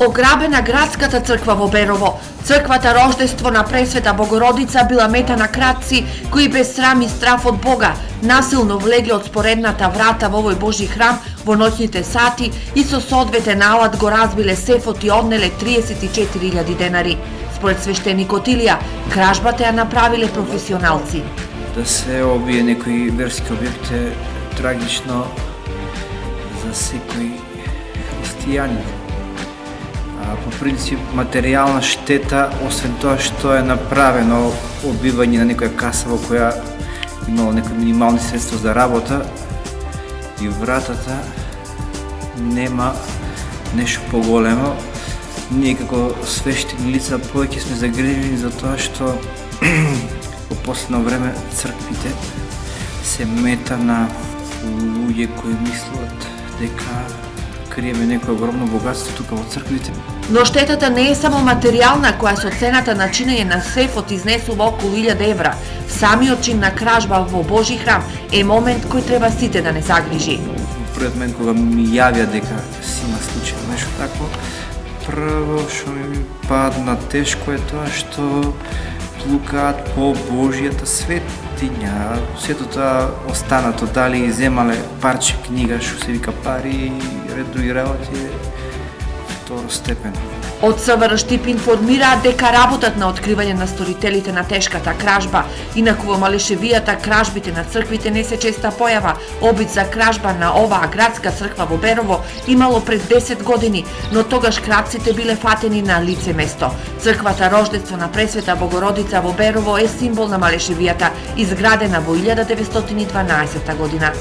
Ограбена градската црква во Берово. Црквата Рождество на Пресвета Богородица била мета на кратци кои без срам и страф од Бога насилно влегле од споредната врата во овој Божи храм во ноќните сати и со соодветен алат го разбиле сефот и однеле 34.000 денари. Според свештеникот Илија, кражбата ја направиле професионалци. Да се обие некои верски објект е трагично за секој христијанин. По принцип, материјална штета, освен тоа што е направено обивање на некоја каса во која имало некои минимални средства за работа и вратата нема нешто поголемо. Ние како свештени лица повеќе сме загрижени за тоа што во последно време црквите се мета на луѓе кои мислат дека криеме некое огромно богатство тука во црквите. Но штетата не е само материјална, која со цената на чинење на сефот изнесува околу 1000 евра. Самиот чин на кражба во Божи храм е момент кој треба сите да не загрижи. Пред мен кога ми јавија дека си има случај нешто такво, прво што ми падна тешко е тоа што плукаат по Божјата светиња. Сето тоа останато, дали земале парче книга што се вика пари и ред други работи, второстепено. Од СВР Штип информираат дека работат на откривање на сторителите на тешката кражба. Инаку во Малешевијата кражбите на црквите не се честа појава. Обид за кражба на оваа градска црква во Берово имало пред 10 години, но тогаш кратците биле фатени на лице место. Црквата Рождество на Пресвета Богородица во Берово е символ на Малешевијата, изградена во 1912 година.